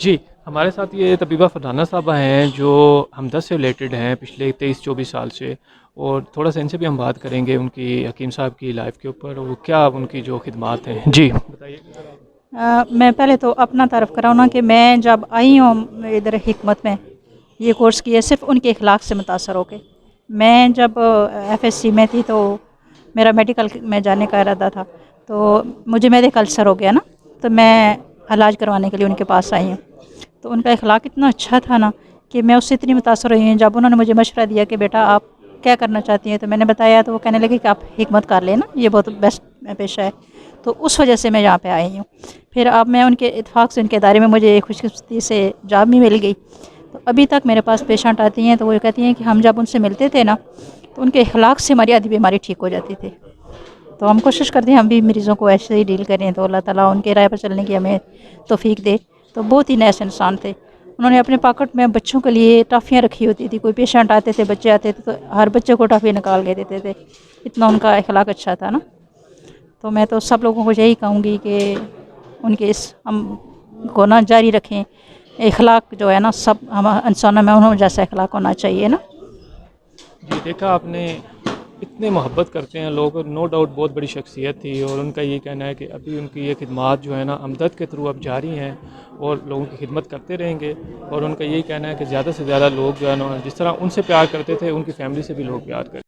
جی، ہمارے ساتھ یہ طبیبہ فرحانہ صاحبہ ہیں جو ہمدرد سے ریلیٹڈ ہیں پچھلے 23-24 سال سے، اور تھوڑا سا ان سے بھی ہم بات کریں گے ان کی حکیم صاحب کی لائف کے اوپر، اور وہ کیا ان کی جو خدمات ہیں۔ جی بتائیے گا ذرا آپ۔ میں پہلے تو اپنا تعارف کراؤں نا کہ میں جب آئی ہوں ادھر حکمت میں یہ کورس کیا صرف ان کے اخلاق سے متاثر ہو کے۔ میں جب FSC میں تھی تو میرا میڈیکل میں جانے کا ارادہ تھا، تو مجھے میڈیکل السر ہو گیا نا، تو میں علاج کروانے کے لیے ان کے پاس آئی ہوں۔ تو ان کا اخلاق اتنا اچھا تھا نا کہ میں اس سے اتنی متاثر ہوئی ہوں۔ جب انہوں نے مجھے مشورہ دیا کہ بیٹا آپ کیا کرنا چاہتی ہیں، تو میں نے بتایا، تو وہ کہنے لگے کہ آپ حکمت کر لینا، یہ بہت بیسٹ پیشہ ہے۔ تو اس وجہ سے میں یہاں پہ آئی ہوں۔ پھر اب میں ان کے اتفاق سے ان کے ادارے میں مجھے خوش قسمتی سے جاب بھی مل گئی۔ تو ابھی تک میرے پاس پیشنٹ آتی ہیں تو وہ کہتی ہیں کہ ہم جب ان سے ملتے تھے نا تو ان کے اخلاق سے ہماری آدھی بیماری ٹھیک ہو جاتی تھی۔ تو ہم کوشش کرتے ہیں ہم بھی مریضوں کو ایسے ہی ڈیل کریں، تو اللہ تعالیٰ ان کے رائے پر چلنے کی ہمیں توفیق دے۔ تو بہت ہی نیس انسان تھے۔ انہوں نے اپنے پاکٹ میں بچوں کے لیے ٹافیاں رکھی ہوتی تھی، کوئی پیشنٹ آتے تھے، بچے آتے تھے، تو ہر بچے کو ٹافی نکال کے دیتے تھے۔ اتنا ان کا اخلاق اچھا تھا نا۔ تو میں تو سب لوگوں کو یہی کہوں گی کہ ان کے اس ہم کو نہ جاری رکھیں۔ اخلاق جو ہے نا سب ہم انسانوں میں انہوں جیسا اخلاق ہونا چاہیے نا۔ جی دیکھا آپ نے، اتنے محبت کرتے ہیں لوگ، نو ڈاؤٹ بہت بڑی شخصیت تھی، اور ان کا یہ کہنا ہے کہ ابھی ان کی یہ خدمات جو ہے نا ہمدرد کے تھرو اب جاری ہیں، اور لوگوں کی خدمت کرتے رہیں گے۔ اور ان کا یہی کہنا ہے کہ زیادہ سے زیادہ لوگ جو ہے نا جس طرح ان سے پیار کرتے تھے ان کی فیملی سے بھی لوگ پیار کریں۔